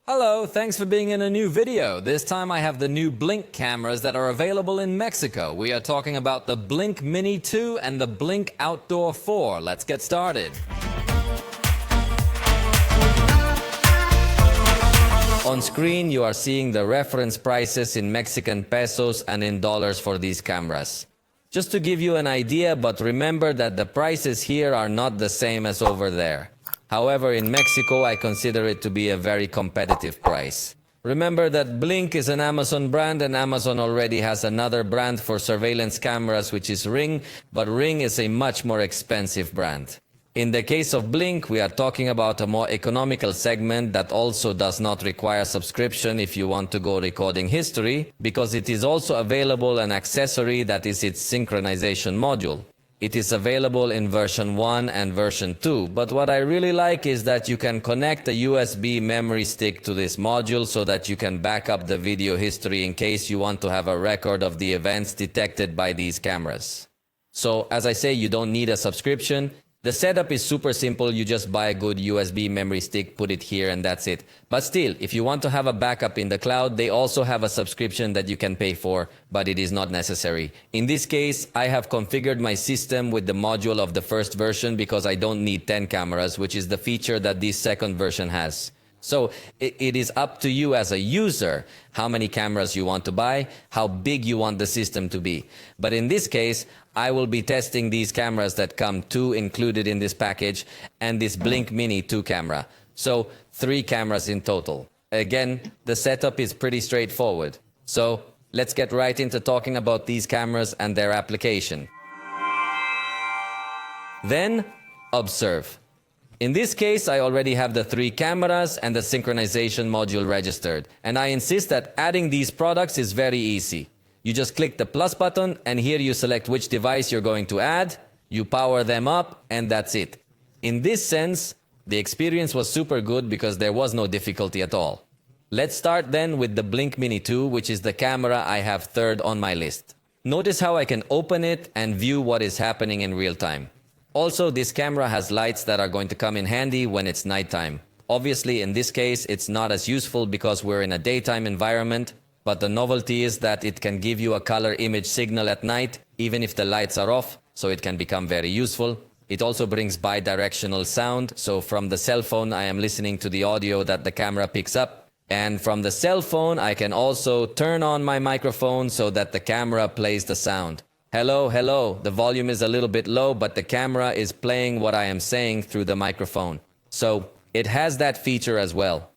Hello, thanks for being in a new video. This time I have the new Blink cameras that are available in Mexico. We are talking about the Blink Mini 2 and the Blink Outdoor 4. Let's get started. On screen you are seeing the reference prices in Mexican pesos and in dollars for these cameras. Just to give you an idea, but remember that the prices here are not the same as over there. However, in Mexico, I consider it to be a very competitive price. Remember that Blink is an Amazon brand, and Amazon already has another brand for surveillance cameras, which is Ring, but Ring is a much more expensive brand. In the case of Blink, we are talking about a more economical segment that also does not require subscription if you want to go recording history, because it is also available an accessory that is its synchronization module. It is available in version 1 and version 2, but what I really like is that you can connect a USB memory stick to this module so that you can back up the video history in case you want to have a record of the events detected by these cameras. So, as I say, you don't need a subscription. The setup is super simple. You just buy a good USB memory stick, put it here, and that's it. But still, if you want to have a backup in the cloud, they also have a subscription that you can pay for, but it is not necessary. In this case, I have configured my system with the module of the first version because I don't need 10 cameras, which is the feature that this second version has. So it is up to you as a user how many cameras you want to buy, how big you want the system to be. But in this case, I will be testing these cameras that come 2 included in this package and this Blink Mini 2 camera. So 3 cameras in total. Again, the setup is pretty straightforward. So let's get right into talking about these cameras and their application. Then, observe. In this case, I already have the 3 cameras and the synchronization module registered. And I insist that adding these products is very easy. You just click the plus button and here you select which device you're going to add, you power them up, and that's it. In this sense, the experience was super good because there was no difficulty at all. Let's start then with the Blink Mini 2, which is the camera I have third on my list. Notice how I can open it and view what is happening in real time. Also, this camera has lights that are going to come in handy when it's nighttime. Obviously, in this case, it's not as useful because we're in a daytime environment, but the novelty is that it can give you a color image signal at night, even if the lights are off, so it can become very useful. It also brings bi-directional sound, so from the cell phone I am listening to the audio that the camera picks up, and from the cell phone I can also turn on my microphone so that the camera plays the sound. Hello, hello, the volume is a little bit low, but the camera is playing what I am saying through the microphone. So it has that feature as well.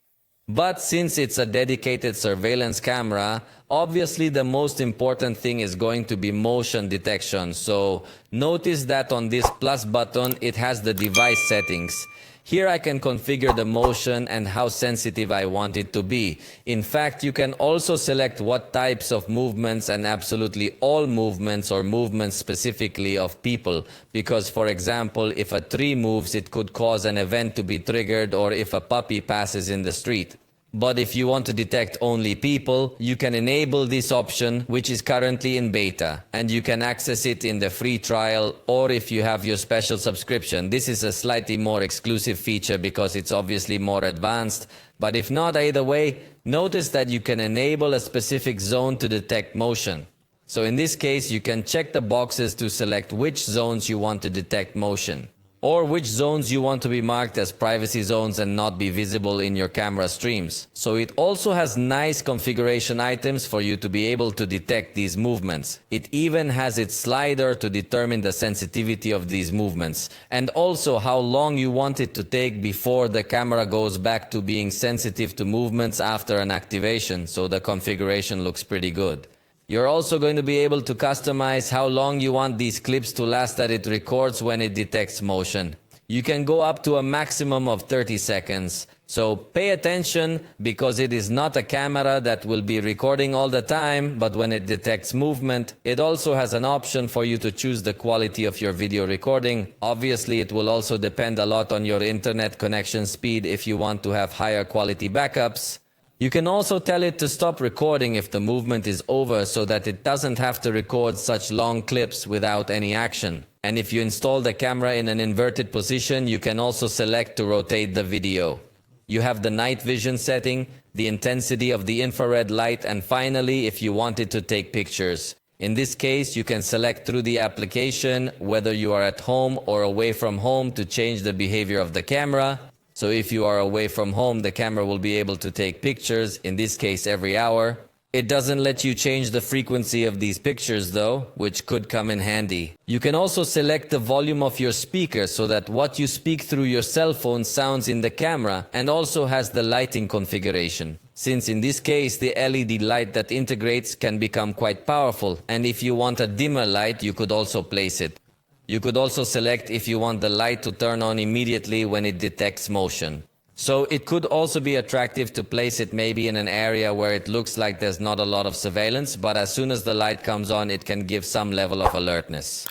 But since it's a dedicated surveillance camera, obviously the most important thing is going to be motion detection. So notice that on this plus button, it has the device settings. Here I can configure the motion and how sensitive I want it to be. In fact, you can also select what types of movements and absolutely all movements or movements specifically of people. Because, for example, if a tree moves, it could cause an event to be triggered, or if a puppy passes in the street. But if you want to detect only people, you can enable this option, which is currently in beta, and you can access it in the free trial, or if you have your special subscription. This is a slightly more exclusive feature because it's obviously more advanced, but if not, either way, notice that you can enable a specific zone to detect motion. So in this case, you can check the boxes to select which zones you want to detect motion, or which zones you want to be marked as privacy zones and not be visible in your camera streams. So it also has nice configuration items for you to be able to detect these movements. It even has its slider to determine the sensitivity of these movements, and also how long you want it to take before the camera goes back to being sensitive to movements after an activation, so the configuration looks pretty good. You're also going to be able to customize how long you want these clips to last that it records when it detects motion. You can go up to a maximum of 30 seconds. So pay attention because it is not a camera that will be recording all the time, but when it detects movement, it also has an option for you to choose the quality of your video recording. Obviously, it will also depend a lot on your internet connection speed if you want to have higher quality backups. You can also tell it to stop recording if the movement is over so that it doesn't have to record such long clips without any action. And if you install the camera in an inverted position, you can also select to rotate the video. You have the night vision setting, the intensity of the infrared light, and finally, if you wanted to take pictures. In this case, you can select through the application whether you are at home or away from home to change the behavior of the camera. So if you are away from home, the camera will be able to take pictures, in this case every hour. It doesn't let you change the frequency of these pictures though, which could come in handy. You can also select the volume of your speaker so that what you speak through your cell phone sounds in the camera, and also has the lighting configuration. Since in this case the LED light that integrates can become quite powerful, and if you want a dimmer light you could also place it. You could also select if you want the light to turn on immediately when it detects motion. So it could also be attractive to place it maybe in an area where it looks like there's not a lot of surveillance, but as soon as the light comes on, it can give some level of alertness.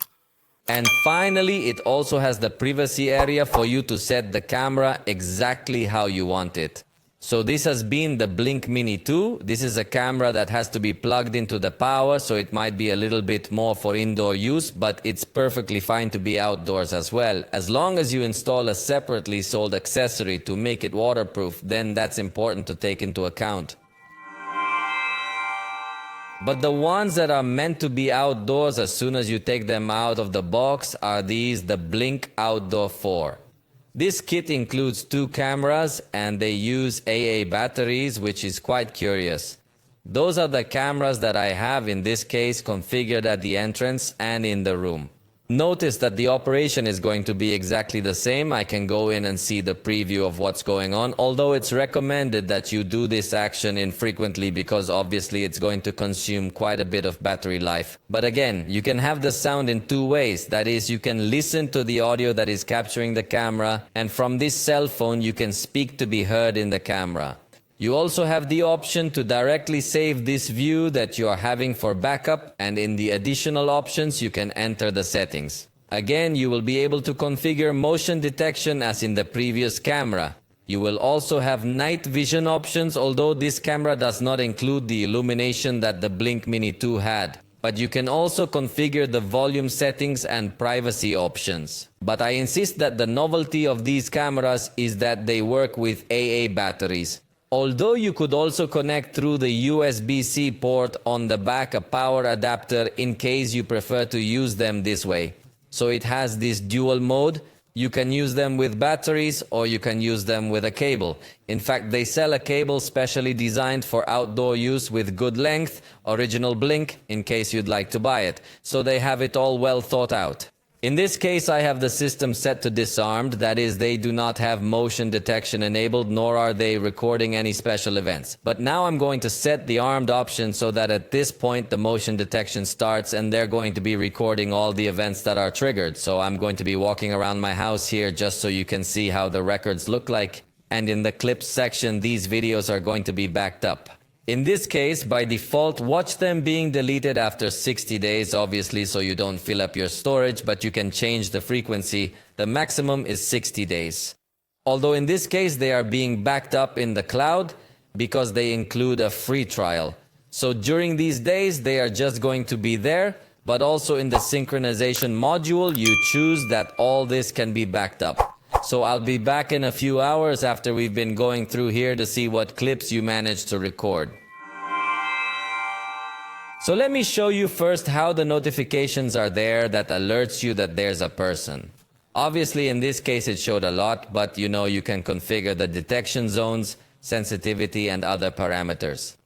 And finally, it also has the privacy area for you to set the camera exactly how you want it. So this has been the Blink Mini 2. This is a camera that has to be plugged into the power, so it might be a little bit more for indoor use, but it's perfectly fine to be outdoors as well. As long as you install a separately sold accessory to make it waterproof, then that's important to take into account. But the ones that are meant to be outdoors as soon as you take them out of the box are the Blink Outdoor 4. This kit includes 2 cameras and they use AA batteries, which is quite curious. Those are the cameras that I have in this case configured at the entrance and in the room. Notice that the operation is going to be exactly the same. I can go in and see the preview of what's going on, although it's recommended that you do this action infrequently because obviously it's going to consume quite a bit of battery life. But again, you can have the sound in 2 ways. That is, you can listen to the audio that is capturing the camera, and from this cell phone you can speak to be heard in the camera. You also have the option to directly save this view that you are having for backup, and in the additional options you can enter the settings. Again, you will be able to configure motion detection as in the previous camera. You will also have night vision options, although this camera does not include the illumination that the Blink Mini 2 had. But you can also configure the volume settings and privacy options. But I insist that the novelty of these cameras is that they work with AA batteries. Although you could also connect through the USB-C port on the back a power adapter in case you prefer to use them this way. So it has this dual mode. You can use them with batteries or you can use them with a cable. In fact, they sell a cable specially designed for outdoor use with good length, original Blink, in case you'd like to buy it. So they have it all well thought out. In this case, I have the system set to disarmed. That is, they do not have motion detection enabled, nor are they recording any special events. But now I'm going to set the armed option so that at this point the motion detection starts and they're going to be recording all the events that are triggered. So I'm going to be walking around my house here just so you can see how the records look like. And in the clips section, these videos are going to be backed up. In this case, by default, watch them being deleted after 60 days, obviously, so you don't fill up your storage, but you can change the frequency. The maximum is 60 days. Although in this case, they are being backed up in the cloud because they include a free trial. So during these days, they are just going to be there, but also in the synchronization module, you choose that all this can be backed up. So I'll be back in a few hours after we've been going through here to see what clips you managed to record. So let me show you first how the notifications are there that alerts you that there's a person. Obviously in this case it showed a lot, but you know you can configure the detection zones, sensitivity and other parameters.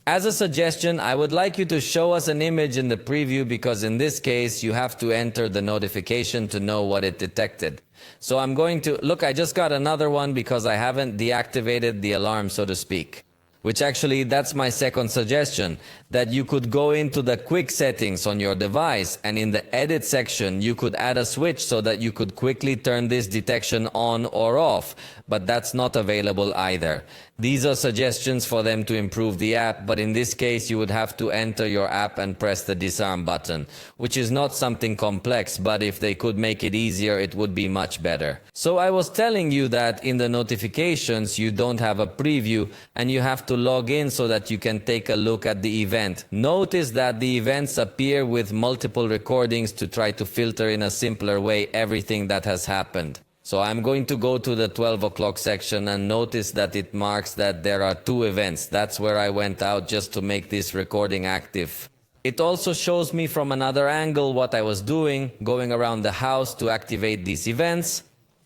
As a suggestion, I would like you to show us an image in the preview because in this case you have to enter the notification to know what it detected. So I'm going to, look, I just got another one because I haven't deactivated the alarm, so to speak. Which actually, that's my second suggestion, that you could go into the quick settings on your device and in the edit section, you could add a switch so that you could quickly turn this detection on or off, but that's not available either. These are suggestions for them to improve the app, but in this case, you would have to enter your app and press the disarm button, which is not something complex, but if they could make it easier, it would be much better. So I was telling you that in the notifications, you don't have a preview and you have to log in so that you can take a look at the event. Notice that the events appear with multiple recordings to try to filter in a simpler way everything that has happened. So I'm going to go to the 12 o'clock section and notice that it marks that there are 2 events. That's where I went out just to make this recording active. It also shows me from another angle what I was doing, going around the house to activate these events.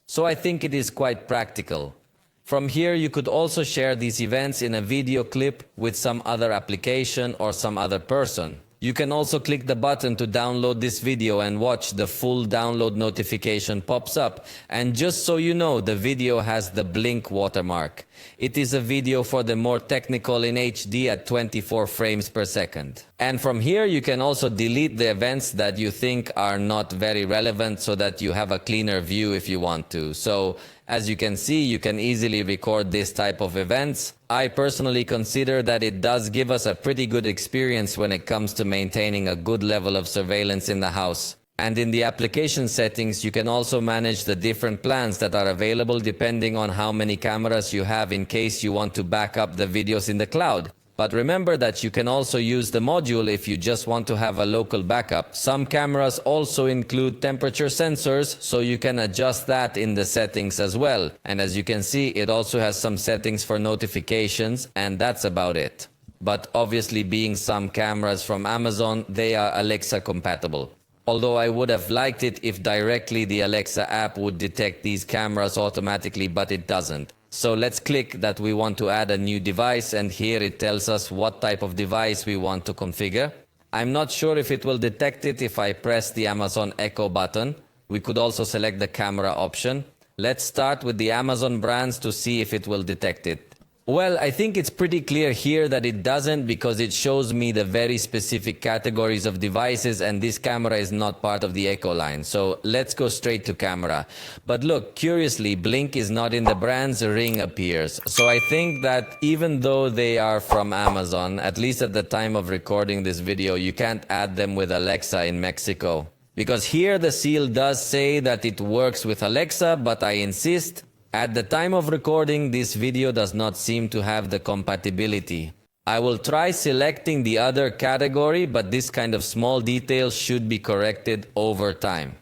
So I think it is quite practical. From here, you could also share these events in a video clip with some other application or some other person. You can also click the button to download this video and watch. The full download notification pops up. And just so you know, the video has the blink watermark. It is a video for the more technical in HD at 24 frames per second. And from here, you can also delete the events that you think are not very relevant so that you have a cleaner view if you want to. So, as you can see, you can easily record this type of events. I personally consider that it does give us a pretty good experience when it comes to maintaining a good level of surveillance in the house. And in the application settings, you can also manage the different plans that are available depending on how many cameras you have in case you want to back up the videos in the cloud. But remember that you can also use the module if you just want to have a local backup. Some cameras also include temperature sensors, so you can adjust that in the settings as well. And as you can see, it also has some settings for notifications, and that's about it. But obviously, being some cameras from Amazon, they are Alexa compatible. Although I would have liked it if directly the Alexa app would detect these cameras automatically, but it doesn't. So let's click that we want to add a new device, and here it tells us what type of device we want to configure. I'm not sure if it will detect it if I press the Amazon Echo button. We could also select the camera option. Let's start with the Amazon brands to see if it will detect it. Well, I think it's pretty clear here that it doesn't, because it shows me the very specific categories of devices, and this camera is not part of the Echo line. So let's go straight to camera. But look, curiously, Blink is not in the brands, Ring appears. So I think that even though they are from Amazon, at least at the time of recording this video, you can't add them with Alexa in Mexico. Because here the seal does say that it works with Alexa, but I insist, at the time of recording, this video does not seem to have the compatibility. I will try selecting the other category, but this kind of small details should be corrected over time.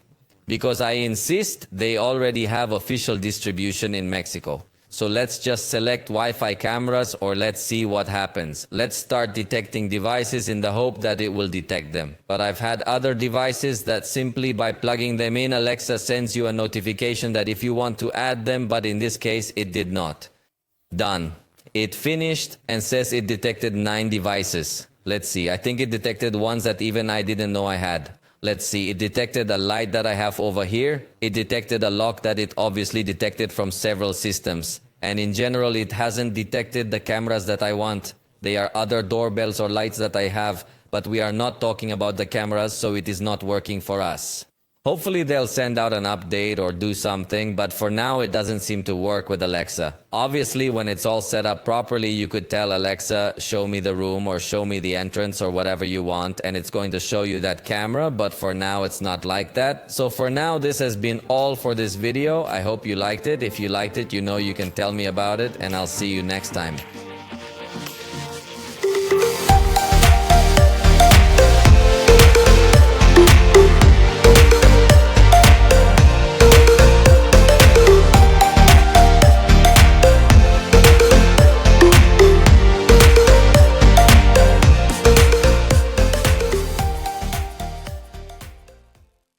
Because I insist, they already have official distribution in Mexico. So let's just select Wi-Fi cameras, or let's see what happens. Let's start detecting devices in the hope that it will detect them. But I've had other devices that simply by plugging them in, Alexa sends you a notification that if you want to add them, but in this case, it did not. Done. It finished and says it detected 9 devices. Let's see. I think it detected ones that even I didn't know I had. Let's see, it detected a light that I have over here. It detected a lock that it obviously detected from several systems. And in general, it hasn't detected the cameras that I want. They are other doorbells or lights that I have, but we are not talking about the cameras, so it is not working for us. Hopefully they'll send out an update or do something, but for now it doesn't seem to work with Alexa. Obviously, when it's all set up properly, you could tell Alexa, show me the room or show me the entrance or whatever you want, and it's going to show you that camera, but for now it's not like that. So for now, this has been all for this video. I hope you liked it. If you liked it, you know you can tell me about it, and I'll see you next time.